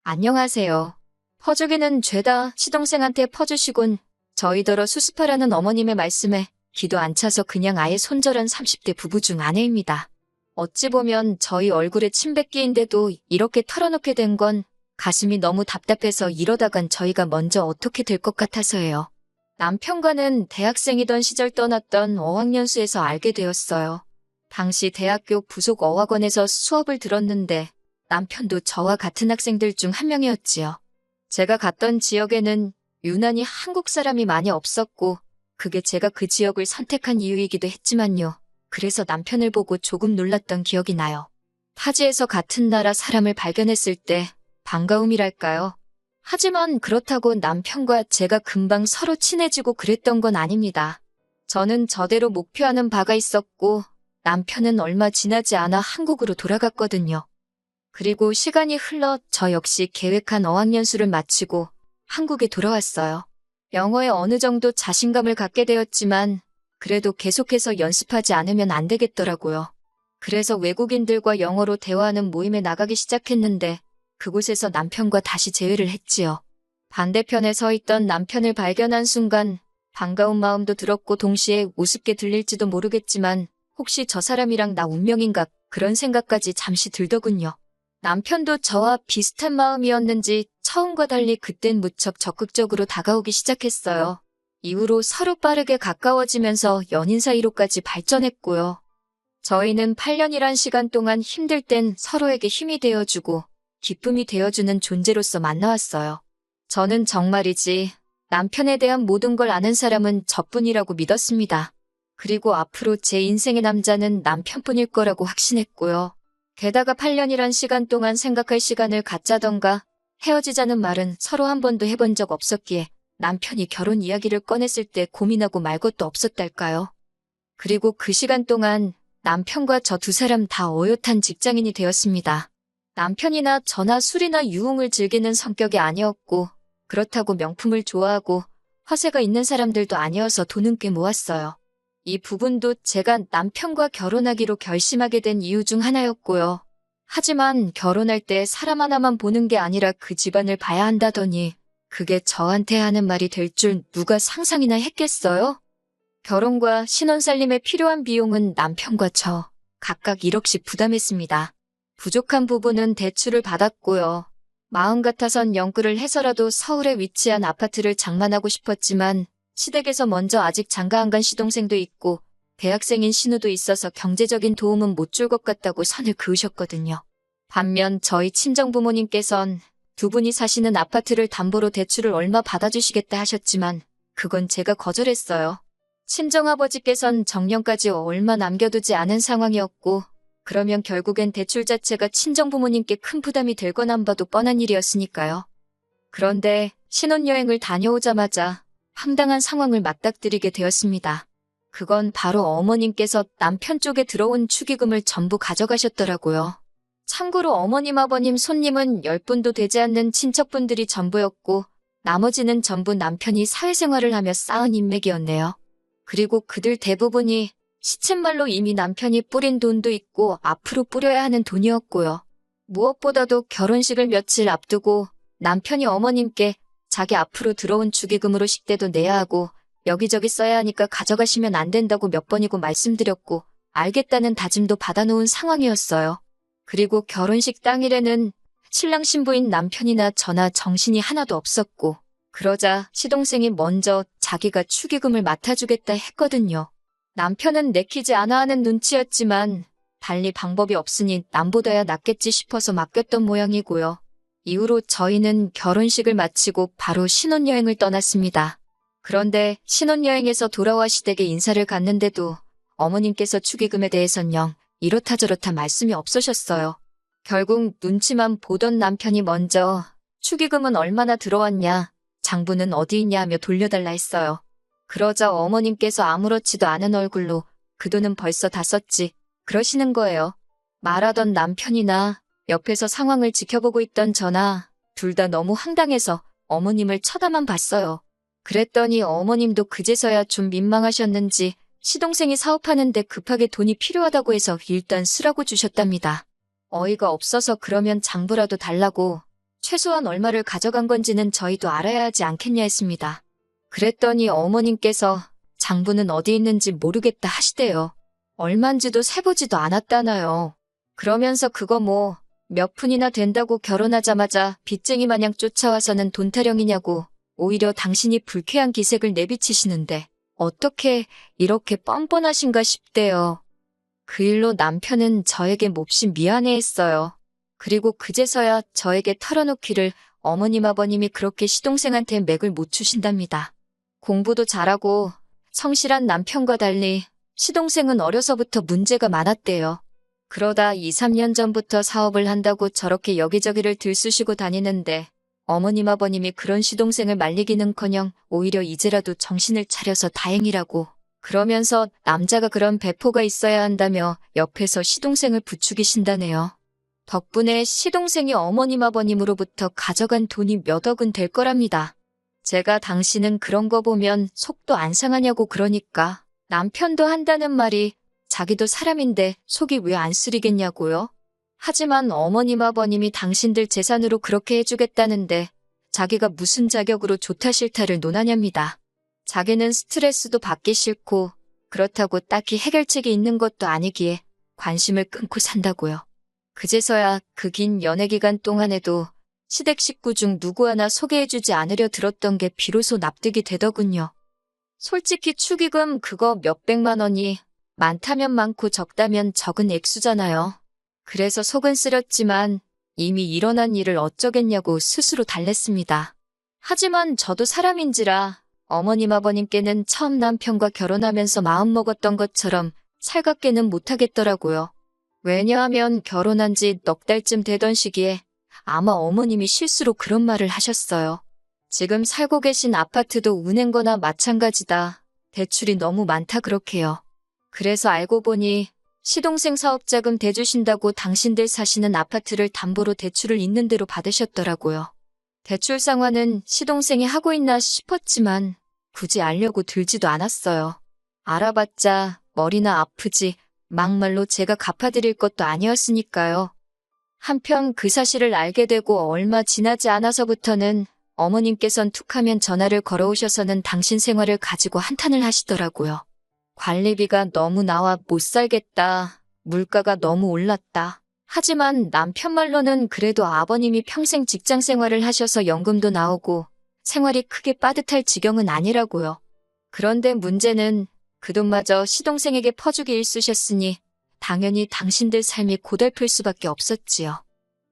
안녕하세요. 퍼주기는 죄다 시동생한테 퍼주시곤 저희더러 수습하라는 어머님의 말씀에 기도 안 차서 그냥 아예 손절한 30대 부부 중 아내입니다. 어찌 보면 저희 얼굴에 침뱉기인데도 이렇게 털어놓게 된 건 가슴이 너무 답답해서 이러다간 저희가 먼저 어떻게 될 것 같아서예요. 남편과는 대학생이던 시절 떠났던 어학연수에서 알게 되었어요. 당시 대학교 부속 어학원에서 수업을 들었는데 남편도 저와 같은 학생들 중 한 명이었지요. 제가 갔던 지역에는 유난히 한국 사람이 많이 없었고 그게 제가 그 지역을 선택한 이유이기도 했지만요. 그래서 남편을 보고 조금 놀랐던 기억이 나요. 타지에서 같은 나라 사람을 발견했을 때 반가움이랄까요? 하지만 그렇다고 남편과 제가 금방 서로 친해지고 그랬던 건 아닙니다. 저는 저대로 목표하는 바가 있었고 남편은 얼마 지나지 않아 한국으로 돌아갔거든요. 그리고 시간이 흘러 저 역시 계획한 어학연수를 마치고 한국에 돌아왔어요. 영어에 어느 정도 자신감을 갖게 되었지만 그래도 계속해서 연습하지 않으면 안 되겠더라고요. 그래서 외국인들과 영어로 대화하는 모임에 나가기 시작했는데 그곳에서 남편과 다시 재회를 했지요. 반대편에 서 있던 남편을 발견한 순간 반가운 마음도 들었고 동시에 우습게 들릴지도 모르겠지만 혹시 저 사람이랑 나 운명인가 그런 생각까지 잠시 들더군요. 남편도 저와 비슷한 마음이었는지 처음과 달리 그땐 무척 적극적으로 다가오기 시작했어요. 이후로 서로 빠르게 가까워지면서 연인 사이로까지 발전했고요. 저희는 8년이란 시간 동안 힘들 땐 서로에게 힘이 되어주고 기쁨이 되어주는 존재로서 만나왔어요. 저는 정말이지 남편에 대한 모든 걸 아는 사람은 저뿐이라고 믿었습니다. 그리고 앞으로 제 인생의 남자는 남편뿐일 거라고 확신했고요. 게다가 8년이란 시간 동안 생각할 시간을 갖자던가 헤어지자는 말은 서로 한 번도 해본 적 없었기에 남편이 결혼 이야기를 꺼냈을 때 고민하고 말 것도 없었달까요. 그리고 그 시간 동안 남편과 저 두 사람 다 어엿한 직장인이 되었습니다. 남편이나 저나 술이나 유흥을 즐기는 성격이 아니었고 그렇다고 명품을 좋아하고 허세가 있는 사람들도 아니어서 돈은 꽤 모았어요. 이 부분도 제가 남편과 결혼하기로 결심하게 된 이유 중 하나였고요. 하지만 결혼할 때 사람 하나만 보는 게 아니라 그 집안을 봐야 한다더니 그게 저한테 하는 말이 될 줄 누가 상상이나 했겠어요? 결혼과 신혼살림에 필요한 비용은 남편과 저 각각 1억씩 부담했습니다. 부족한 부분은 대출을 받았고요. 마음 같아선 영끌을 해서라도 서울에 위치한 아파트를 장만하고 싶었지만 시댁에서 먼저 아직 장가 안 간 시동생도 있고 대학생인 신우도 있어서 경제적인 도움은 못 줄 것 같다고 선을 그으셨거든요. 반면 저희 친정부모님께선 두 분이 사시는 아파트를 담보로 대출을 얼마 받아주시겠다 하셨지만 그건 제가 거절했어요. 친정아버지께선 정년까지 얼마 남겨두지 않은 상황이었고 그러면 결국엔 대출 자체가 친정부모님께 큰 부담이 될 건 안 봐도 뻔한 일이었으니까요. 그런데 신혼여행을 다녀오자마자 황당한 상황을 맞닥뜨리게 되었습니다. 그건 바로 어머님께서 남편 쪽에 들어온 축의금을 전부 가져가셨더라고요. 참고로 어머님, 아버님, 손님은 10분도 되지 않는 친척분들이 전부였고 나머지는 전부 남편이 사회생활을 하며 쌓은 인맥이었네요. 그리고 그들 대부분이 시쳇말로 이미 남편이 뿌린 돈도 있고 앞으로 뿌려야 하는 돈이었고요. 무엇보다도 결혼식을 며칠 앞두고 남편이 어머님께 자기 앞으로 들어온 축의금으로 식대도 내야 하고 여기저기 써야 하니까 가져가시면 안 된다고 몇 번이고 말씀드렸고 알겠다는 다짐도 받아놓은 상황이었어요. 그리고 결혼식 당일에는 신랑 신부인 남편이나 저나 정신이 하나도 없었고 그러자 시동생이 먼저 자기가 축의금을 맡아주겠다 했거든요. 남편은 내키지 않아 하는 눈치였지만 달리 방법이 없으니 남보다야 낫겠지 싶어서 맡겼던 모양이고요. 이후로 저희는 결혼식을 마치고 바로 신혼여행을 떠났습니다. 그런데 신혼여행에서 돌아와 시댁에 인사를 갔는데도 어머님께서 축의금에 대해선 영 이렇다 저렇다 말씀이 없으셨어요. 결국 눈치만 보던 남편이 먼저 축의금은 얼마나 들어왔냐, 장부는 어디 있냐 하며 돌려달라 했어요. 그러자 어머님께서 아무렇지도 않은 얼굴로 그 돈은 벌써 다 썼지 그러시는 거예요. 말하던 남편이나 옆에서 상황을 지켜보고 있던 저나 둘 다 너무 황당해서 어머님을 쳐다만 봤어요. 그랬더니 어머님도 그제서야 좀 민망하셨는지 시동생이 사업하는데 급하게 돈이 필요하다고 해서 일단 쓰라고 주셨답니다. 어이가 없어서 그러면 장부라도 달라고 최소한 얼마를 가져간 건지는 저희도 알아야 하지 않겠냐 했습니다. 그랬더니 어머님께서 장부는 어디 있는지 모르겠다 하시대요. 얼만지도 세보지도 않았다나요. 그러면서 그거 뭐 몇 푼이나 된다고 결혼하자마자 빚쟁이 마냥 쫓아와서는 돈 타령이냐고 오히려 당신이 불쾌한 기색을 내비치시는데 어떻게 이렇게 뻔뻔하신가 싶대요. 그 일로 남편은 저에게 몹시 미안해했어요. 그리고 그제서야 저에게 털어놓기를 어머님 아버님이 그렇게 시동생한테 맥을 못 추신답니다. 공부도 잘하고 성실한 남편과 달리 시동생은 어려서부터 문제가 많았대요. 그러다 2, 3년 전부터 사업을 한다고 저렇게 여기저기를 들쑤시고 다니는데 어머님 아버님이 그런 시동생을 말리기는커녕 오히려 이제라도 정신을 차려서 다행이라고 그러면서 남자가 그런 배포가 있어야 한다며 옆에서 시동생을 부추기신다네요. 덕분에 시동생이 어머님 아버님으로부터 가져간 돈이 몇 억은 될 거랍니다. 제가 당신은 그런 거 보면 속도 안 상하냐고 그러니까 남편도 한다는 말이 자기도 사람인데 속이 왜 안 쓰리겠냐고요. 하지만 어머님 아버님이 당신들 재산으로 그렇게 해주겠다는데 자기가 무슨 자격으로 좋다 싫다를 논하냐입니다. 자기는 스트레스도 받기 싫고 그렇다고 딱히 해결책이 있는 것도 아니기에 관심을 끊고 산다고요. 그제서야 그 긴 연애 기간 동안에도 시댁 식구 중 누구 하나 소개해주지 않으려 들었던 게 비로소 납득이 되더군요. 솔직히 축의금 그거 몇백만 원이 많다면 많고 적다면 적은 액수잖아요. 그래서 속은 쓰렸지만 이미 일어난 일을 어쩌겠냐고 스스로 달랬습니다. 하지만 저도 사람인지라 어머님 아버님께는 처음 남편과 결혼하면서 마음먹었던 것처럼 살갑게는 못하겠더라고요. 왜냐하면 결혼한 지 넉 달쯤 되던 시기에 아마 어머님이 실수로 그런 말을 하셨어요. 지금 살고 계신 아파트도 은행거나 마찬가지다. 대출이 너무 많다 그렇게요. 그래서 알고 보니 시동생 사업자금 대주신다고 당신들 사시는 아파트를 담보로 대출을 있는 대로 받으셨더라고요. 대출 상환은 시동생이 하고 있나 싶었지만 굳이 알려고 들지도 않았어요. 알아봤자 머리나 아프지 막말로 제가 갚아드릴 것도 아니었으니까요. 한편 그 사실을 알게 되고 얼마 지나지 않아서부터는 어머님께선 툭하면 전화를 걸어오셔서는 당신 생활을 가지고 한탄을 하시더라고요. 관리비가 너무 나와 못 살겠다. 물가가 너무 올랐다. 하지만 남편 말로는 그래도 아버님이 평생 직장 생활을 하셔서 연금도 나오고 생활이 크게 빠듯할 지경은 아니라고요. 그런데 문제는 그 돈마저 시동생에게 퍼주기 일쑤셨으니 당연히 당신들 삶이 고달플 수밖에 없었지요.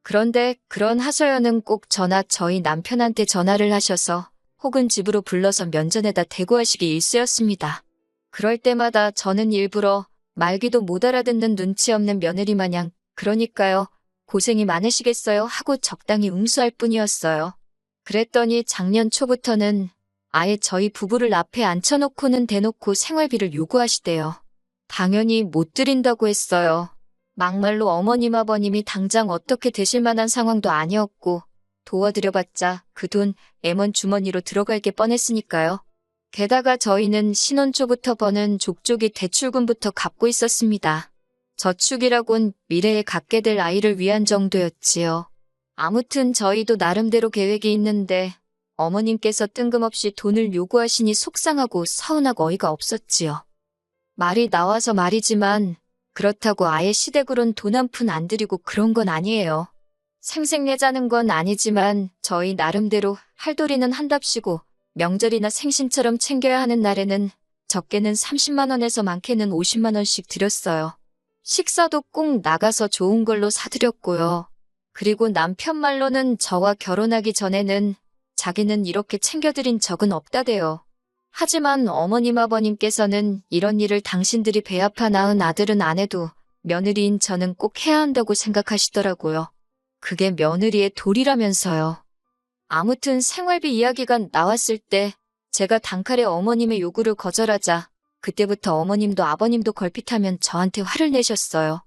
그런데 그런 하소연은 꼭 저나 저희 남편한테 전화를 하셔서 혹은 집으로 불러서 면전에다 대고 하시기 일쑤였습니다. 그럴 때마다 저는 일부러 말귀도 못 알아듣는 눈치 없는 며느리 마냥 그러니까요. 고생이 많으시겠어요 하고 적당히 응수할 뿐이었어요. 그랬더니 작년 초부터는 아예 저희 부부를 앞에 앉혀놓고는 대놓고 생활비를 요구하시대요. 당연히 못 드린다고 했어요. 막말로 어머님 아버님이 당장 어떻게 되실 만한 상황도 아니었고 도와드려봤자 그 돈 M1 주머니로 들어갈 게 뻔했으니까요. 게다가 저희는 신혼 초부터 버는 족족이 대출금부터 갚고 있었습니다. 저축이라곤 미래에 갖게 될 아이를 위한 정도였지요. 아무튼 저희도 나름대로 계획이 있는데 어머님께서 뜬금없이 돈을 요구하시니 속상하고 서운하고 어이가 없었지요. 말이 나와서 말이지만 그렇다고 아예 시댁으론 돈 한 푼 안 드리고 그런 건 아니에요. 생색내자는 건 아니지만 저희 나름대로 할도리는 한답시고 명절이나 생신처럼 챙겨야 하는 날에는 적게는 30만 원에서 많게는 50만 원씩 드렸어요. 식사도 꼭 나가서 좋은 걸로 사드렸고요. 그리고 남편 말로는 저와 결혼하기 전에는 자기는 이렇게 챙겨드린 적은 없다대요. 하지만 어머님 아버님께서는 이런 일을 당신들이 배 아파 낳은 아들은 안 해도 며느리인 저는 꼭 해야 한다고 생각하시더라고요. 그게 며느리의 도리라면서요. 아무튼 생활비 이야기가 나왔을 때 제가 단칼에 어머님의 요구를 거절하자 그때부터 어머님도 아버님도 걸핏하면 저한테 화를 내셨어요.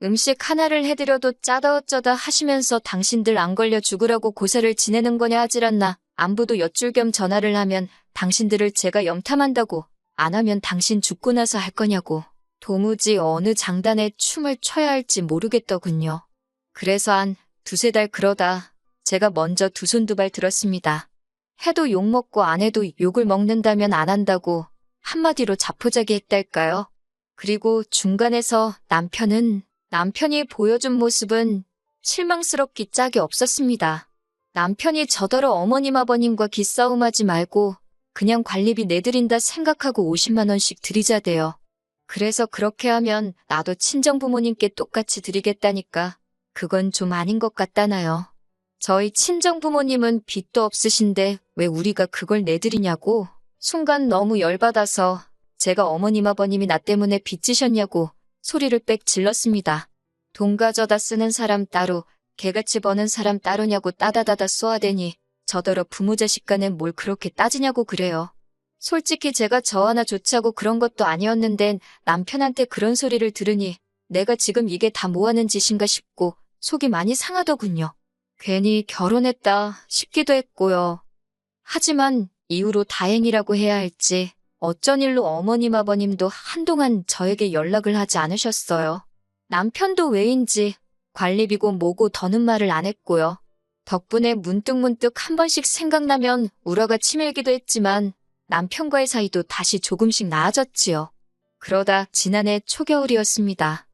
음식 하나를 해드려도 짜다 어쩌다 하시면서 당신들 안 걸려 죽으라고 고사를 지내는 거냐 하질 않나. 안부도 여쭐 겸 전화를 하면 당신들을 제가 염탐한다고 안 하면 당신 죽고 나서 할 거냐고. 도무지 어느 장단에 춤을 춰야 할지 모르겠더군요. 그래서 한 두세 달 그러다 제가 먼저 두 손 두 발 들었습니다. 해도 욕 먹고 안 해도 욕을 먹는다면 안 한다고 한마디로 자포자기 했달까요? 그리고 중간에서 남편이 보여준 모습은 실망스럽기 짝이 없었습니다. 남편이 저더러 어머님 아버님과 기싸움하지 말고 그냥 관리비 내드린다 생각하고 50만 원씩 드리자대요. 그래서 그렇게 하면 나도 친정부모님께 똑같이 드리겠다니까 그건 좀 아닌 것 같다나요. 저희 친정부모님은 빚도 없으신데 왜 우리가 그걸 내드리냐고 순간 너무 열받아서 제가 어머님 아버님이 나 때문에 빚지셨냐고 소리를 빽 질렀습니다. 돈 가져다 쓰는 사람 따로 개같이 버는 사람 따로냐고 따다다다 쏘아대니 저더러 부모 자식 간엔 뭘 그렇게 따지냐고 그래요. 솔직히 제가 저 하나 좋자고 그런 것도 아니었는데 남편한테 그런 소리를 들으니 내가 지금 이게 다 뭐하는 짓인가 싶고 속이 많이 상하더군요. 괜히 결혼했다 싶기도 했고요. 하지만 이후로 다행이라고 해야 할지 어쩐 일로 어머님 아버님도 한동안 저에게 연락을 하지 않으셨어요. 남편도 왜인지 관리비고 뭐고 더는 말을 안 했고요. 덕분에 문득문득 한 번씩 생각나면 우라가 치밀기도 했지만 남편과의 사이도 다시 조금씩 나아졌지요. 그러다 지난해 초겨울이었습니다.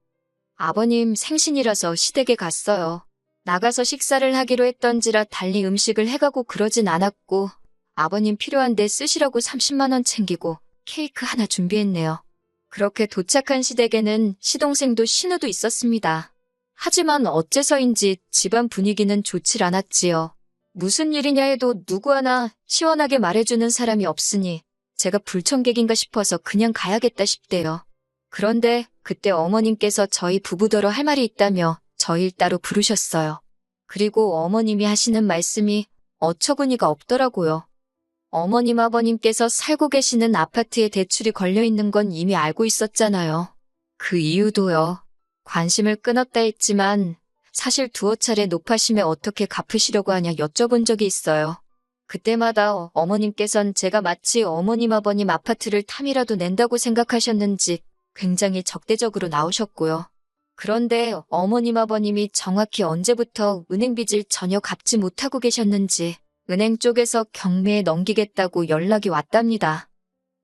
아버님 생신이라서 시댁에 갔어요. 나가서 식사를 하기로 했던지라 달리 음식을 해가고 그러진 않았고 아버님 필요한데 쓰시라고 30만 원 챙기고 케이크 하나 준비했네요. 그렇게 도착한 시댁에는 시동생도 신우도 있었습니다. 하지만 어째서인지 집안 분위기는 좋질 않았지요. 무슨 일이냐 해도 누구 하나 시원하게 말해주는 사람이 없으니 제가 불청객인가 싶어서 그냥 가야겠다 싶대요. 그런데 그때 어머님께서 저희 부부더러 할 말이 있다며 저희를 따로 부르셨어요. 그리고 어머님이 하시는 말씀이 어처구니가 없더라고요. 어머님 아버님께서 살고 계시는 아파트에 대출이 걸려있는 건 이미 알고 있었잖아요. 그 이유도요. 관심을 끊었다 했지만 사실 두어 차례 높아심에 어떻게 갚으시려고 하냐 여쭤본 적이 있어요. 그때마다 어머님께선 제가 마치 어머님 아버님 아파트를 탐이라도 낸다고 생각하셨는지 굉장히 적대적으로 나오셨고요. 그런데 어머님 아버님이 정확히 언제부터 은행 빚을 전혀 갚지 못하고 계셨는지 은행 쪽에서 경매에 넘기겠다고 연락이 왔답니다.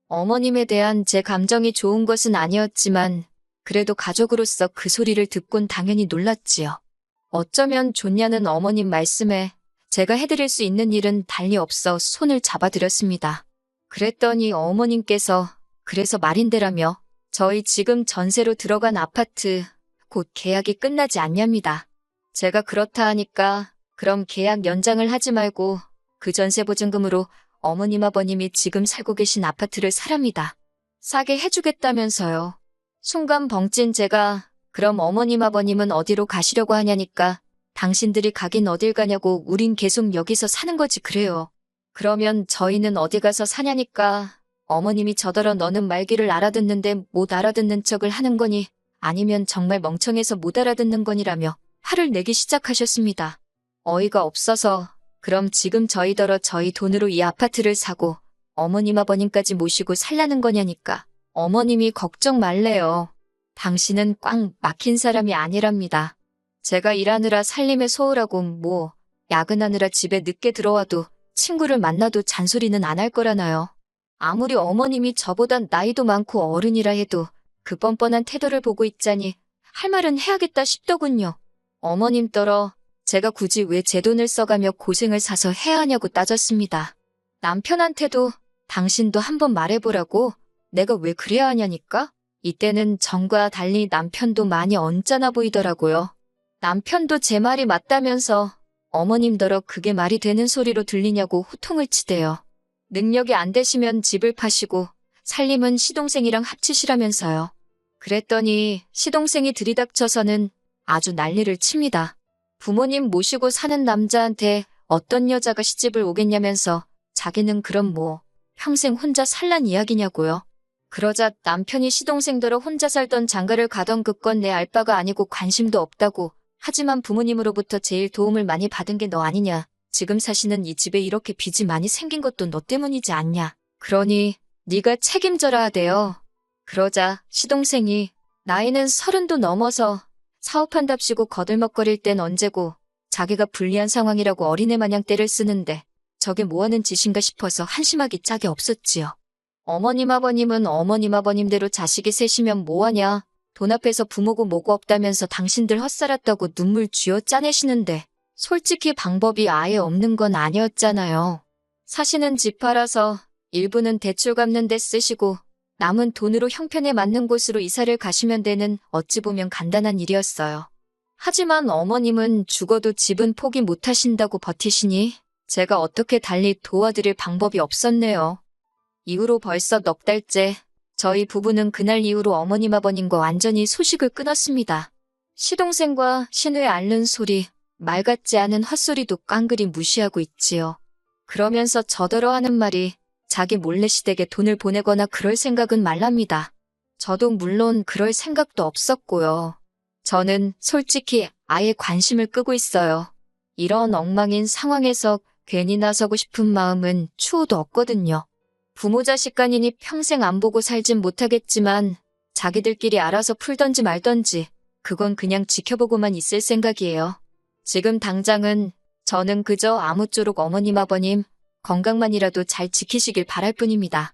어머님에 대한 제 감정이 좋은 것은 아니었지만 그래도 가족으로서 그 소리를 듣곤 당연히 놀랐지요. 어쩌면 좋냐는 어머님 말씀에 제가 해드릴 수 있는 일은 달리 없어 손을 잡아드렸습니다. 그랬더니 어머님께서 그래서 말인데라며 저희 지금 전세로 들어간 아파트 곧 계약이 끝나지 않냐입니다. 제가 그렇다 하니까 그럼 계약 연장을 하지 말고 그 전세 보증금으로 어머님 아버님이 지금 살고 계신 아파트를 사랍니다. 싸게 해주겠다면서요. 순간 벙찐 제가 그럼 어머님 아버님은 어디로 가시려고 하냐니까 당신들이 가긴 어딜 가냐고 우린 계속 여기서 사는 거지 그래요. 그러면 저희는 어디 가서 사냐니까 어머님이 저더러 너는 말귀를 알아듣는데 못 알아듣는 척을 하는 거니 아니면 정말 멍청해서 못 알아듣는 거니라며 화를 내기 시작하셨습니다. 어이가 없어서 그럼 지금 저희더러 저희 돈으로 이 아파트를 사고 어머님 아버님까지 모시고 살라는 거냐니까 어머님이 걱정 말래요. 당신은 꽉 막힌 사람이 아니랍니다. 제가 일하느라 살림에 소홀하고 뭐 야근하느라 집에 늦게 들어와도 친구를 만나도 잔소리는 안 할 거라나요. 아무리 어머님이 저보단 나이도 많고 어른이라 해도 그 뻔뻔한 태도를 보고 있자니 할 말은 해야겠다 싶더군요. 어머님더러 제가 굳이 왜 제 돈을 써가며 고생을 사서 해야 하냐고 따졌습니다. 남편한테도 당신도 한번 말해보라고 내가 왜 그래야 하냐니까? 이때는 전과 달리 남편도 많이 언짢아 보이더라고요. 남편도 제 말이 맞다면서 어머님더러 그게 말이 되는 소리로 들리냐고 호통을 치대요. 능력이 안 되시면 집을 파시고 살림은 시동생이랑 합치시라면서요. 그랬더니 시동생이 들이닥쳐서는 아주 난리를 칩니다. 부모님 모시고 사는 남자한테 어떤 여자가 시집을 오겠냐면서 자기는 그럼 뭐 평생 혼자 살란 이야기냐고요. 그러자 남편이 시동생더러 혼자 살던 장가를 가던 그건 내 알 바가 아니고 관심도 없다고 하지만 부모님으로부터 제일 도움을 많이 받은 게 너 아니냐. 지금 사시는 이 집에 이렇게 빚이 많이 생긴 것도 너 때문이지 않냐. 그러니 네가 책임져라 하대요. 그러자 시동생이 나이는 30도 넘어서 사업한답시고 거들먹거릴 땐 언제고 자기가 불리한 상황이라고 어린애 마냥 떼를 쓰는데 저게 뭐하는 짓인가 싶어서 한심하기 짝이 없었지요. 어머님 아버님은 어머님 아버님대로 자식이 셋이면 뭐하냐. 돈 앞에서 부모고 뭐고 없다면서 당신들 헛살았다고 눈물 쥐어 짜내시는데 솔직히 방법이 아예 없는 건 아니었잖아요. 사시는 집 팔아서 일부는 대출 갚는 데 쓰시고 남은 돈으로 형편에 맞는 곳으로 이사를 가시면 되는 어찌 보면 간단한 일이었어요. 하지만 어머님은 죽어도 집은 포기 못하신다고 버티시니 제가 어떻게 달리 도와드릴 방법이 없었네요. 이후로 벌써 넉 달째 저희 부부는 그날 이후로 어머님 아버님과 완전히 소식을 끊었습니다. 시동생과 신우의 앓는 소리, 말 같지 않은 헛소리도 깡그리 무시하고 있지요. 그러면서 저더러 하는 말이 자기 몰래시댁에 돈을 보내거나 그럴 생각은 말랍니다. 저도 물론 그럴 생각도 없었고요. 저는 솔직히 아예 관심을 끄고 있어요. 이런 엉망인 상황에서 괜히 나서고 싶은 마음은 추호도 없거든요. 부모 자식 간이니 평생 안 보고 살진 못하겠지만 자기들끼리 알아서 풀던지 말던지 그건 그냥 지켜보고만 있을 생각이에요. 지금 당장은 저는 그저 아무쪼록 어머님 아버님 건강만이라도 잘 지키시길 바랄 뿐입니다.